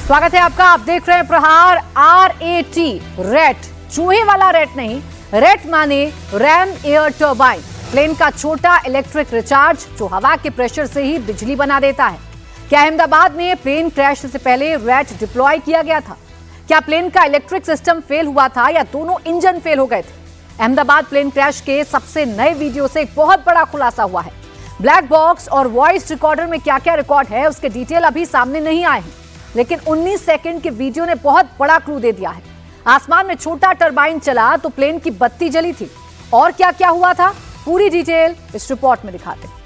स्वागत है आपका। आप देख रहे हैं प्रहार। RAT, रेट, चूहे वाला रेट नहीं, रेट माने रैम एयर टर्बाइन, प्लेन का छोटा इलेक्ट्रिक रिचार्ज जो हवा के प्रेशर से ही बिजली बना देता है। क्या अहमदाबाद में प्लेन क्रैश से पहले रेट डिप्लॉय किया गया था? क्या प्लेन का इलेक्ट्रिक सिस्टम फेल हुआ था या दोनों इंजन फेल हो गए थे? अहमदाबाद प्लेन क्रैश के सबसे नए वीडियो से एक बहुत बड़ा खुलासा हुआ है। ब्लैक बॉक्स और वॉइस रिकॉर्डर में क्या क्या रिकॉर्ड है उसके डिटेल अभी सामने नहीं आए हैं, लेकिन 19 सेकंड के वीडियो ने बहुत बड़ा क्लू दे दिया है। आसमान में छोटा टरबाइन चला तो प्लेन की बत्ती जली थी। और क्या क्या हुआ था, पूरी डिटेल इस रिपोर्ट में दिखाते हैं।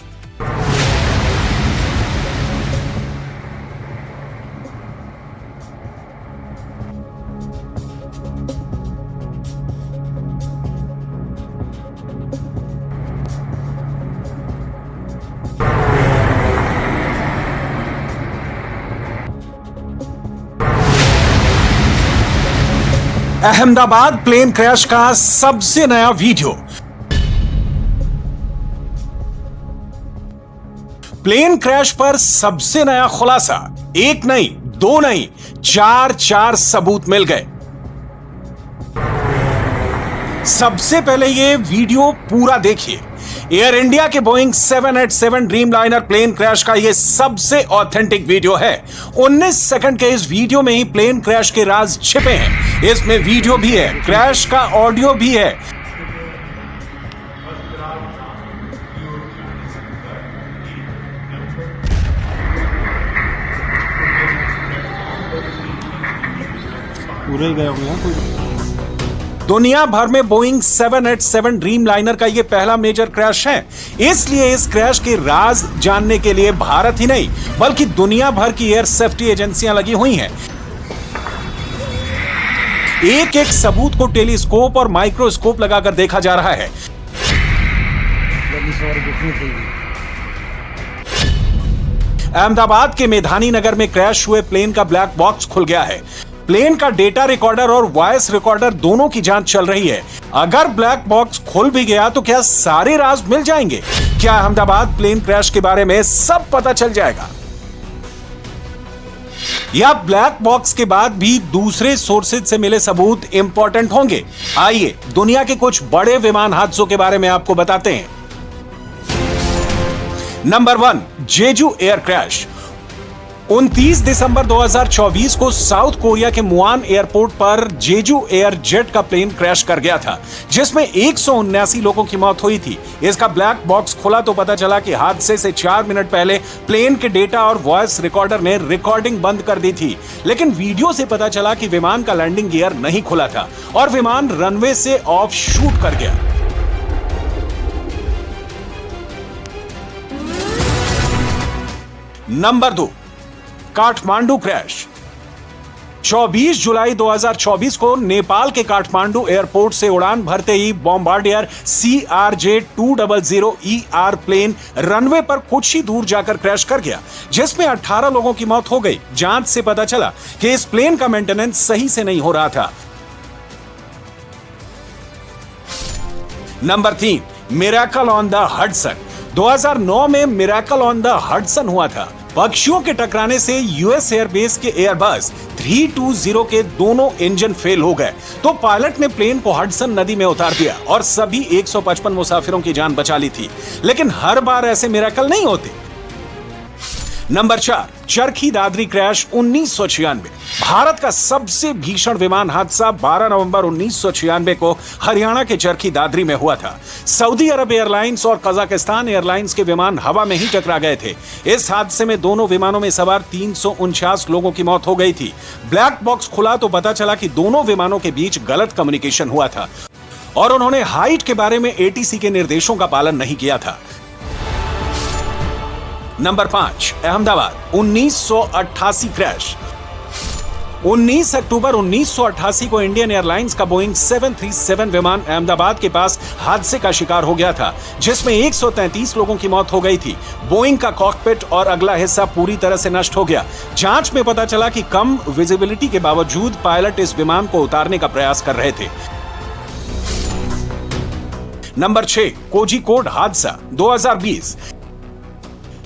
अहमदाबाद प्लेन क्रैश का सबसे नया वीडियो। प्लेन क्रैश पर सबसे नया खुलासा। एक नहीं, दो नहीं, चार सबूत मिल गए। सबसे पहले ये वीडियो पूरा देखिए। एयर इंडिया के बोइंग 787 ड्रीमलाइनर प्लेन क्रैश का ये सबसे ऑथेंटिक वीडियो है। 19 सेकंड के इस वीडियो में ही प्लेन क्रैश के राज छिपे हैं। इसमें वीडियो भी है, क्रैश का ऑडियो भी है। पूरे ही गए होंगे। दुनिया भर में बोइंग 787 ड्रीमलाइनर का यह पहला मेजर क्रैश है। इसलिए इस क्रैश के राज जानने के लिए भारत ही नहीं बल्कि दुनिया भर की एयर सेफ्टी एजेंसियां लगी हुई हैं। एक एक सबूत को टेलीस्कोप और माइक्रोस्कोप लगाकर देखा जा रहा है। अहमदाबाद के मेधानी नगर में क्रैश हुए प्लेन का ब्लैक बॉक्स खुल गया है। प्लेन का डेटा रिकॉर्डर और वॉइस रिकॉर्डर दोनों की जांच चल रही है। अगर ब्लैक बॉक्स खुल भी गया तो क्या सारे राज मिल जाएंगे? क्या अहमदाबाद प्लेन क्रैश के बारे में सब पता चल जाएगा, या ब्लैक बॉक्स के बाद भी दूसरे सोर्सेज से मिले सबूत इंपॉर्टेंट होंगे? आइए दुनिया के कुछ बड़े विमान हादसों के बारे में आपको बताते हैं। नंबर 1, जेजू एयर क्रैश। 29 दिसंबर 2024 को साउथ कोरिया के मुआन एयरपोर्ट पर जेजू एयर जेट का प्लेन क्रैश कर गया था, जिसमें 179 लोगों की मौत हुई थी। इसका ब्लैक बॉक्स खुला तो पता चला कि हादसे से 4 मिनट पहले प्लेन के डेटा और वॉइस रिकॉर्डर ने रिकॉर्डिंग बंद कर दी थी। लेकिन वीडियो से पता चला कि विमान का लैंडिंग गियर नहीं खुला था और विमान रनवे से ऑफ शूट कर गया। Number 2, Kathmandu crash. 24 जुलाई 2024 को नेपाल के काठमांडू एयरपोर्ट से उड़ान भरते ही बॉम्बार्डियर CRJ-200ER प्लेन रनवे पर कुछ ही दूर जाकर क्रैश कर गया, जिसमें 18 लोगों की मौत हो गई। जांच से पता चला कि इस प्लेन का मेंटेनेंस सही से नहीं हो रहा था। Number 3, miracle on the Hudson. 2009 में मिरेकल ऑन द हडसन हुआ था। पक्षियों के टकराने से यूएस एयरबेस के एयरबस 320 के दोनों इंजन फेल हो गए, तो पायलट ने प्लेन को हडसन नदी में उतार दिया और सभी 155 मुसाफिरों की जान बचा ली थी। लेकिन हर बार ऐसे मिरेकल नहीं होते। Number 4, Charkhi Dadri crash 1996। भारत का सबसे भीषण विमान हादसा 12 नवंबर 1996 को हरियाणा के चरखी दादरी में हुआ था। सऊदी अरब एयरलाइंस और कजाकिस्तान एयरलाइंस के विमान हवा में ही टकरा गए थे। इस हादसे में दोनों विमानों में सवार 349 लोगों की मौत हो गई थी। ब्लैक बॉक्स खुला तो पता चला कि दोनों विमानों के बीच गलत कम्युनिकेशन हुआ था और उन्होंने हाइट के बारे में ATC के निर्देशों का पालन नहीं किया था। Number 5, Ahmedabad 1988 crash. 19 अक्टूबर 1988 को इंडियन एयरलाइंस का बोइंग 737 विमान अहमदाबाद के पास हादसे का शिकार हो गया था, जिसमें 133 लोगों की मौत हो गई थी। बोइंग का कॉकपिट और अगला हिस्सा पूरी तरह से नष्ट हो गया। जांच में पता चला कि कम विजिबिलिटी के बावजूद पायलट इस विमान को उतारने का प्रयास कर रहे थे। नंबर 6, कोझिकोड हादसा 2020।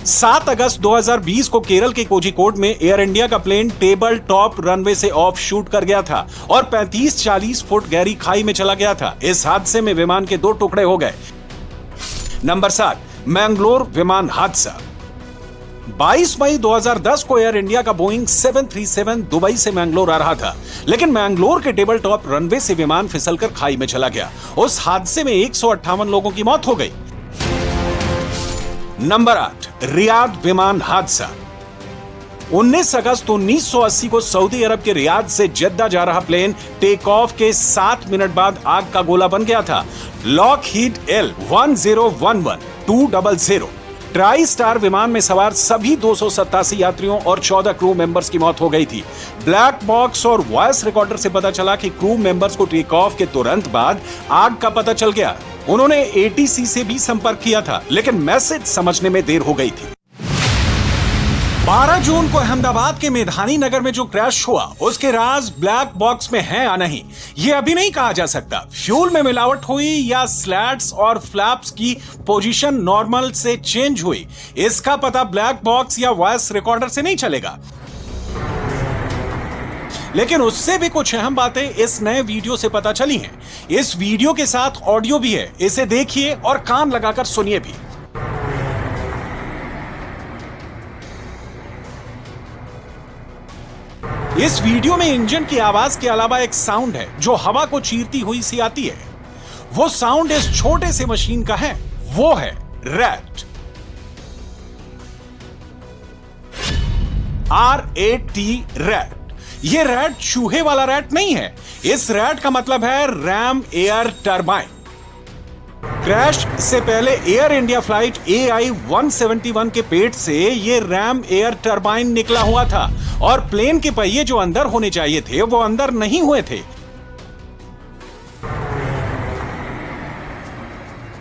7 अगस्त 2020 को केरल के कोझिकोड में एयर इंडिया का प्लेन टेबल टॉप रनवे से ऑफ शूट कर गया था और 35-40 फुट गहरी खाई में चला गया था। इस हादसे में विमान के 2 टुकड़े हो गए। नंबर 7, मैंगलोर विमान हादसा। 22 मई 2010 को एयर इंडिया का बोइंग 737 दुबई से मैंगलोर आ रहा था, लेकिन मैंगलोर के टेबल टॉप रनवे से विमान फिसलकर खाई में चला गया। उस हादसे में 158 लोगों की मौत हो गई। नंबर 8, रियाद विमान हादसा। 19 अगस्त 1980 को सऊदी अरब के रियाद से जद्दा जा रहा प्लेन टेक ऑफ के 7 मिनट बाद आग का गोला बन गया था। लॉकहीड L1011-200 ट्राई स्टार विमान में सवार सभी 287 यात्रियों और 14 क्रू मेंबर्स की मौत हो गई थी। ब्लैक बॉक्स और वॉइस रिकॉर्डर से पता चला कि क्रू मेंबर्स को टेक ऑफ के तुरंत बाद आग का पता चल गया। उन्होंने ATC से भी संपर्क किया था, लेकिन मैसेज समझने में देर हो गई थी। 12 जून को अहमदाबाद के मेधानी नगर में जो क्रैश हुआ, उसके राज ब्लैक बॉक्स में है या नहीं, ये अभी नहीं कहा जा सकता। फ्यूल में मिलावट हुई या स्लैट्स और फ्लैप्स की पोजीशन नॉर्मल से चेंज हुई, इसका पता ब्लैक बॉक्स या वॉइस रिकॉर्डर से नहीं चलेगा। लेकिन उससे भी कुछ अहम बातें इस नए वीडियो से पता चली हैं। इस वीडियो के साथ ऑडियो भी है, इसे देखिए और कान लगाकर सुनिए भी। इस वीडियो में इंजन की आवाज के अलावा एक साउंड है जो हवा को चीरती हुई सी आती है। वो साउंड इस छोटे से मशीन का है, वो है रैट। RAT rat. ये रैट चूहे वाला रैट नहीं है। इस रैट का मतलब है रैम एयर टरबाइन। क्रैश से पहले एयर इंडिया फ्लाइट AI-171 के पेट से ये रैम एयर टरबाइन निकला हुआ था और प्लेन के पहिए जो अंदर होने चाहिए थे वो अंदर नहीं हुए थे।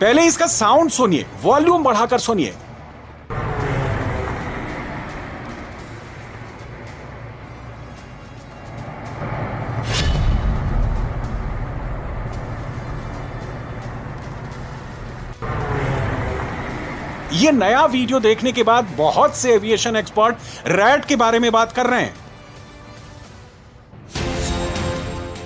पहले इसका साउंड सुनिए, वॉल्यूम बढ़ाकर सुनिए। ये नया वीडियो देखने के बाद बहुत से एविएशन एक्सपर्ट रैट के बारे में बात कर रहे हैं।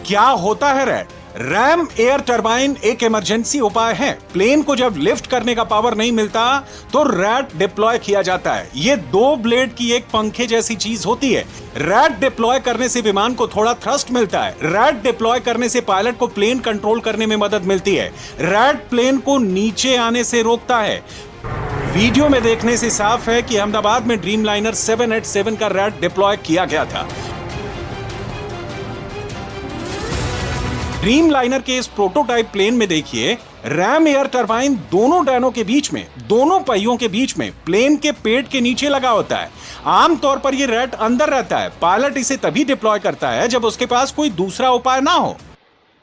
क्या होता है रैट? रैम एयर टरबाइन एक इमरजेंसी उपाय है। प्लेन को जब लिफ्ट करने का पावर नहीं मिलता तो रैट डिप्लॉय किया जाता है। ये 2 ब्लेड की एक पंखे जैसी चीज होती है। रैट डिप्लॉय करने से विमान को थोड़ा थ्रस्ट मिलता है। रैट डिप्लॉय करने से पायलट को प्लेन कंट्रोल करने में मदद मिलती है। रैट प्लेन को नीचे आने से रोकता है। वीडियो में देखने से साफ है कि अहमदाबाद में ड्रीमलाइनर 787 का रैट डिप्लॉय किया गया था। ड्रीमलाइनर के इस प्रोटोटाइप प्लेन में देखिए, रैम एयर टरबाइन दोनों डैनों के बीच में, दोनों पहियों के बीच में, प्लेन के पेट के नीचे लगा होता है। आमतौर पर यह रैट अंदर रहता है। पायलट इसे तभी डिप्लॉय करता है जब उसके पास कोई दूसरा उपाय ना हो।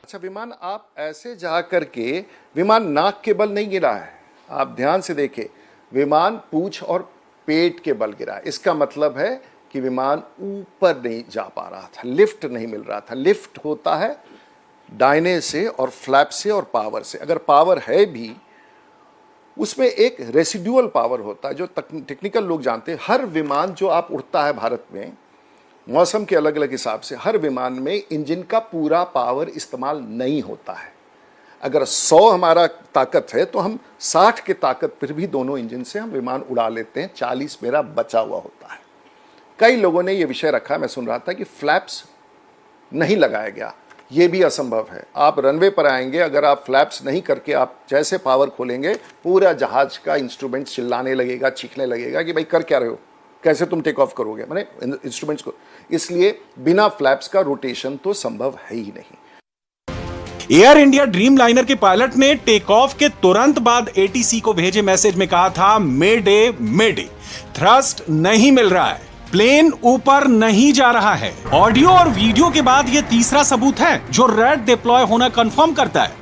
अच्छा, विमान आप ऐसे जा करके विमान नाक के बल नहीं गिरा है। आप ध्यान से देखें, विमान पूंछ और पेट के बल गिरा। इसका मतलब है कि विमान ऊपर नहीं जा पा रहा था, लिफ्ट नहीं मिल रहा था। लिफ्ट होता है दाहिने से और फ्लैप से और पावर से। अगर पावर है भी, उसमें एक रेसिडुअल पावर होता है जो टेक्निकल लोग जानते हैं। हर विमान जो आप उड़ता है भारत में, मौसम के अलग अलग हिसाब से, हर विमान में इंजन का पूरा पावर इस्तेमाल नहीं होता है। अगर 100 हमारा ताकत है तो हम 60 के ताकत पर भी दोनों इंजन से हम विमान उड़ा लेते हैं। 40 मेरा बचा हुआ होता है। कई लोगों ने यह विषय रखा, मैं सुन रहा था कि फ्लैप्स नहीं लगाया गया। ये भी असंभव है। आप रनवे पर आएंगे, अगर आप फ्लैप्स नहीं करके आप जैसे पावर खोलेंगे, पूरा जहाज का इंस्ट्रूमेंट चिल्लाने लगेगा, चीखने लगेगा कि भाई कर क्या रहे हो, कैसे तुम टेक ऑफ करोगे, माने इंस्ट्रूमेंट्स को। इसलिए बिना फ्लैप्स का रोटेशन तो संभव है ही नहीं। एयर इंडिया ड्रीमलाइनर के पायलट ने टेक ऑफ के तुरंत बाद ATC को भेजे मैसेज में कहा था, मेडे मेडे, थ्रस्ट नहीं मिल रहा है, प्लेन ऊपर नहीं जा रहा है। ऑडियो और वीडियो के बाद यह तीसरा सबूत है जो रैट डिप्लॉय होना कंफर्म करता है।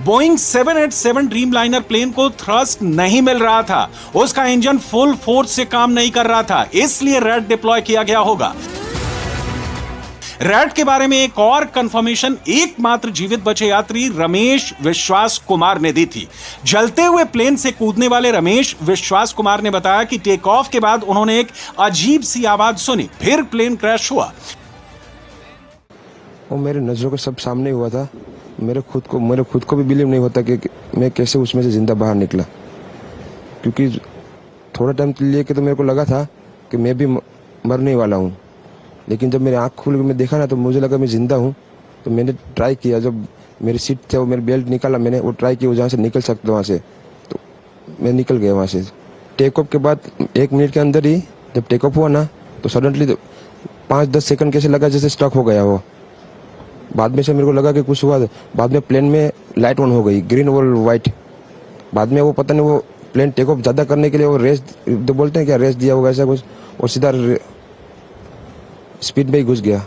बोइंग 787 ड्रीमलाइनर प्लेन को थ्रस्ट नहीं मिल रहा था, उसका इंजन फुल फोर्स से काम नहीं कर रहा था, इसलिए रैट डिप्लॉय किया गया होगा। रैट के बारे में एक और कंफर्मेशन एकमात्र जीवित बचे यात्री रमेश विश्वास कुमार ने दी थी। जलते हुए प्लेन से कूदने वाले रमेश विश्वास कुमार ने बताया कि टेक ऑफ के बाद उन्होंने एक अजीब सी आवाज सुनी, फिर प्लेन क्रैश हुआ। वो मेरे नजरों के सब सामने हुआ था। मेरे खुद को भी बिलीव नहीं होता कि मैं कैसे उसमें से जिंदा बाहर निकला, क्योंकि थोड़ा टाइम लिए के तो मेरे को लगा था कि मैं भी मरने वाला हूँ, लेकिन जब मेरी आँख खुल के मैं देखा ना तो मुझे लगा मैं जिंदा हूँ। तो मैंने ट्राई किया, जब मेरी सीट थे वो मेरी बेल्ट निकाला, मैंने वो ट्राई किया जहाँ से निकल सकता वहाँ से, तो मैं निकल गया वहाँ से। टेक ऑफ के बाद 1 मिनट के अंदर ही जब टेक ऑफ हुआ ना तो सडनली 5-10 सेकंड कैसे लगा जैसे स्टक हो गया वो। बाद में से मेरे को लगा कि कुछ हुआ। बाद में प्लेन में लाइट ऑन हो गई, ग्रीन और वाइट। बाद में वो पता नहीं वो प्लेन टेक ऑफ ज्यादा करने के लिए वो रेस तो बोलते हैं क्या, रेस दिया होगा ऐसा कुछ, और सीधा स्पीड में ही घुस गया।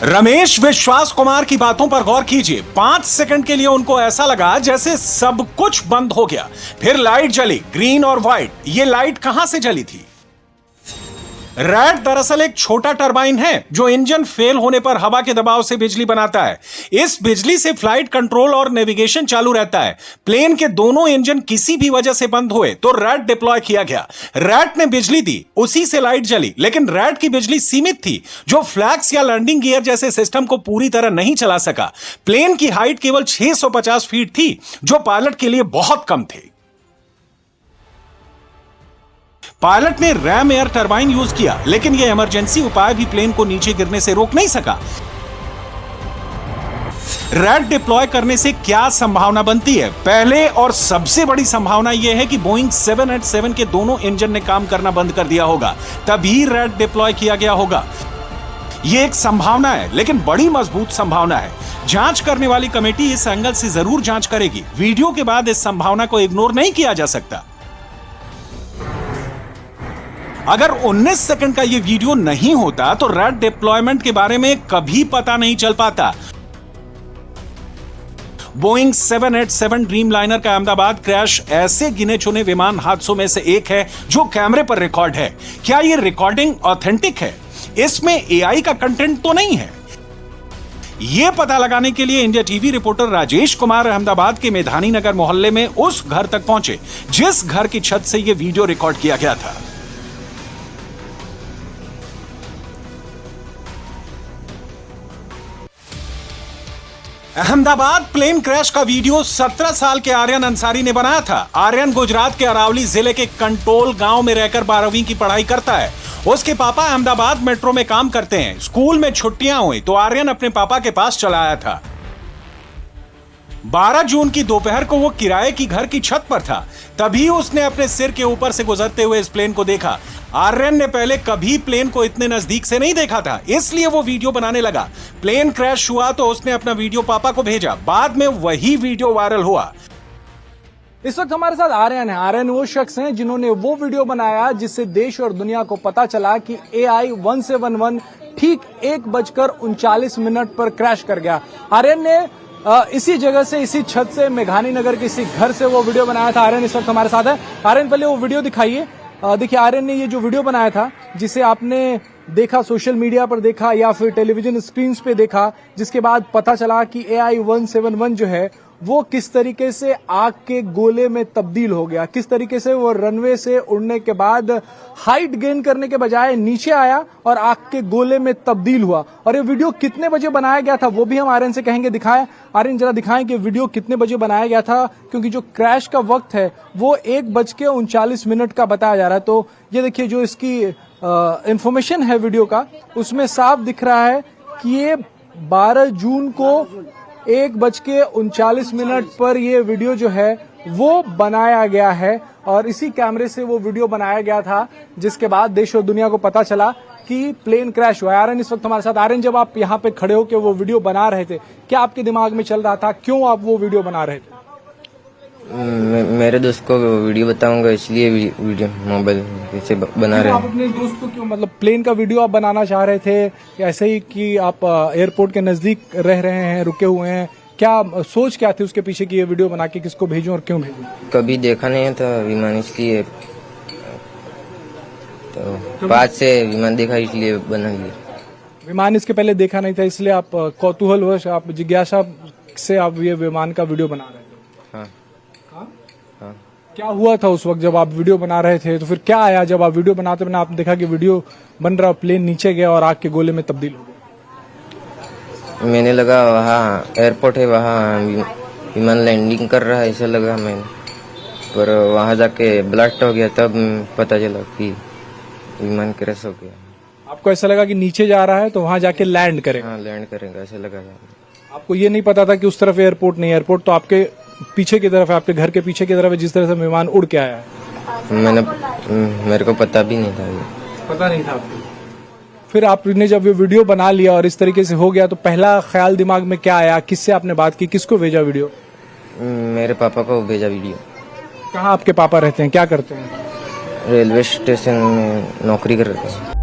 रमेश विश्वास कुमार की बातों पर गौर कीजिए। 5 सेकंड के लिए उनको ऐसा लगा जैसे सब कुछ बंद हो गया, फिर लाइट जली, ग्रीन और व्हाइट। ये लाइट कहां से जली थी? रैट दरअसल एक छोटा टरबाइन है जो इंजन फेल होने पर हवा के दबाव से बिजली बनाता है। इस बिजली से फ्लाइट कंट्रोल और नेविगेशन चालू रहता है। प्लेन के दोनों इंजन किसी भी वजह से बंद हुए तो रैट डिप्लॉय किया गया। रैट ने बिजली दी, उसी से लाइट जली, लेकिन रैट की बिजली सीमित थी जो फ्लैप्स या लैंडिंग गियर जैसे सिस्टम को पूरी तरह नहीं चला सका। प्लेन की हाइट केवल 650 फीट थी, जो पायलट के लिए बहुत कम थे। पायलट ने रैम एयर टरबाइन यूज किया, लेकिन यह इमरजेंसी उपाय भी प्लेन को नीचे गिरने से रोक नहीं सका। रैट डिप्लॉय करने से क्या संभावना बनती है? पहले और सबसे बड़ी संभावना यह है कि बोइंग 787 के दोनों इंजन ने काम करना बंद कर दिया होगा, तभी रैट डिप्लॉय किया गया होगा। यह एक संभावना है, लेकिन बड़ी मजबूत संभावना है। जांच करने वाली कमेटी इस एंगल से जरूर जांच करेगी। वीडियो के बाद इस संभावना को इग्नोर नहीं किया जा सकता। अगर 19 सेकंड का यह वीडियो नहीं होता तो रैट डिप्लॉयमेंट के बारे में कभी पता नहीं चल पाता। बोइंग 787 ड्रीमलाइनर का अहमदाबाद क्रैश ऐसे गिने चुने विमान हादसों में से एक है जो कैमरे पर रिकॉर्ड है। क्या यह रिकॉर्डिंग ऑथेंटिक है? इसमें एआई का कंटेंट तो नहीं है? यह पता लगाने के लिए India TV reporter Rajesh Kumar Ahmedabad के मेधानी नगर मोहल्ले में उस घर तक पहुंचे जिस घर की छत से यह वीडियो रिकॉर्ड किया गया था। अहमदाबाद प्लेन क्रैश का वीडियो 17 साल के आर्यन अंसारी ने बनाया था। आर्यन गुजरात के अरावली जिले के कंटोल गांव में रहकर 12वीं की पढ़ाई करता है। उसके पापा अहमदाबाद मेट्रो में काम करते हैं। स्कूल में छुट्टियां हुई तो आर्यन अपने पापा के पास चला आया था। 12 जून की दोपहर को वो किराए की घर की छत पर था, तभी उसने अपने सिर के ऊपर से गुजरते हुए इस प्लेन को देखा। आर्यन ने पहले कभी प्लेन को इतने नजदीक से नहीं देखा था, इसलिए वो वीडियो बनाने लगा। प्लेन क्रैश हुआ तो उसने अपना वीडियो पापा को भेजा। बाद में वही वीडियो वायरल हुआ। इस वक्त हमारे साथ आर्यन है। आर्यन वो शख्स हैं जिन्होंने वो वीडियो बनाया जिससे देश और दुनिया को पता चला कि AI 1711 ठीक 1:39 पर क्रैश कर गया। आर्यन ने इसी जगह से, इसी छत से, मेघानी नगर के इसी घर से वो वीडियो बनाया था। आर्यन इस वक्त हमारे साथ है। आर्यन पहले वो वीडियो दिखाइए। देखिए आर्यन ने ये जो वीडियो बनाया था, जिसे आपने देखा, सोशल मीडिया पर देखा या फिर टेलीविजन स्क्रीन पे देखा, जिसके बाद पता चला कि AI 171 जो है वो किस तरीके से आग के गोले में तब्दील हो गया, किस तरीके से वो रनवे से उड़ने के बाद हाइट गेन करने के बजाय नीचे आया और आग के गोले में तब्दील हुआ। और ये वीडियो कितने बजे बनाया गया था वो भी हम आर्यन से कहेंगे। दिखाएं आर्यन, जरा दिखाएं कि वीडियो कितने बजे बनाया गया था, क्योंकि जो क्रैश का वक्त है वो 1:39 का बताया जा रहा है। तो ये देखिए, जो इसकी इंफॉर्मेशन है वीडियो का, उसमें साफ दिख रहा है कि ये 12 जून को 1:39 पर ये वीडियो जो है वो बनाया गया है और इसी कैमरे से वो वीडियो बनाया गया था, जिसके बाद देश और दुनिया को पता चला कि प्लेन क्रैश हुआ। आर्यन इस वक्त हमारे साथ। आर्यन, जब आप यहाँ पे खड़े होकर वो वीडियो बना रहे थे, क्या आपके दिमाग में चल रहा था? क्यों आप वो वीडियो बना रहे थे? मेरे दोस्त को वीडियो बताऊंगा, इसलिए वीडियो मोबाइल से बना रहे हैं। आप अपने दोस्त को क्यों, मतलब प्लेन का वीडियो आप बनाना चाह रहे थे, ऐसे ही कि आप एयरपोर्ट के नजदीक रह रहे हैं, रुके हुए हैं? क्या सोच क्या थी उसके पीछे कि ये वीडियो बना के किसको भेजूं और क्यों भेजूं? कभी देखा नहीं था विमान, इसलिए तो 5 से विमान देखा, इसलिए बना लिया। विमान इसके पहले देखा नहीं था, इसलिए आप कौतूहलवश, आप जिज्ञासा से आप ये विमान का वीडियो बना रहे थे। हाँ हाँ? हाँ। क्या हुआ था उस वक्त जब आप वीडियो बना रहे थे? तो फिर क्या आया जब आप वीडियो बनाते बना, आप देखा कि वीडियो बन रहा, प्लेन नीचे गया और आग के गोले में तब्दील हो गया? मैंने लगा वहाँ एयरपोर्ट है, वहाँ विमान लैंडिंग कर रहा है ऐसा लगा मैंने, पर वहाँ जाके ब्लास्ट हो गया, तब पता चला कि विमान क्रैश हो गया। आपको ऐसा लगा कि नीचे जा रहा है तो वहां जाके लैंड करेगा? हाँ लैंड करेगा ऐसा लगा था। आपको ये नहीं पता था कि उस तरफ एयरपोर्ट नहीं, एयरपोर्ट तो आपके पीछे की तरफ है, आपके घर के पीछे की तरफ है, जिस तरह से विमान उड़ के आया है? मेरे को पता भी नहीं था ये। पता नहीं था आपको? फिर आपने जब ये वीडियो बना लिया और इस तरीके से हो गया तो पहला ख्याल दिमाग में क्या आया? किससे आपने बात की, किसको भेजा वीडियो? मेरे पापा को भेजा वीडियो। कहाँ आपके पापा रहते हैं, क्या करते हैं? रेलवे स्टेशन में नौकरी कर रहे थे।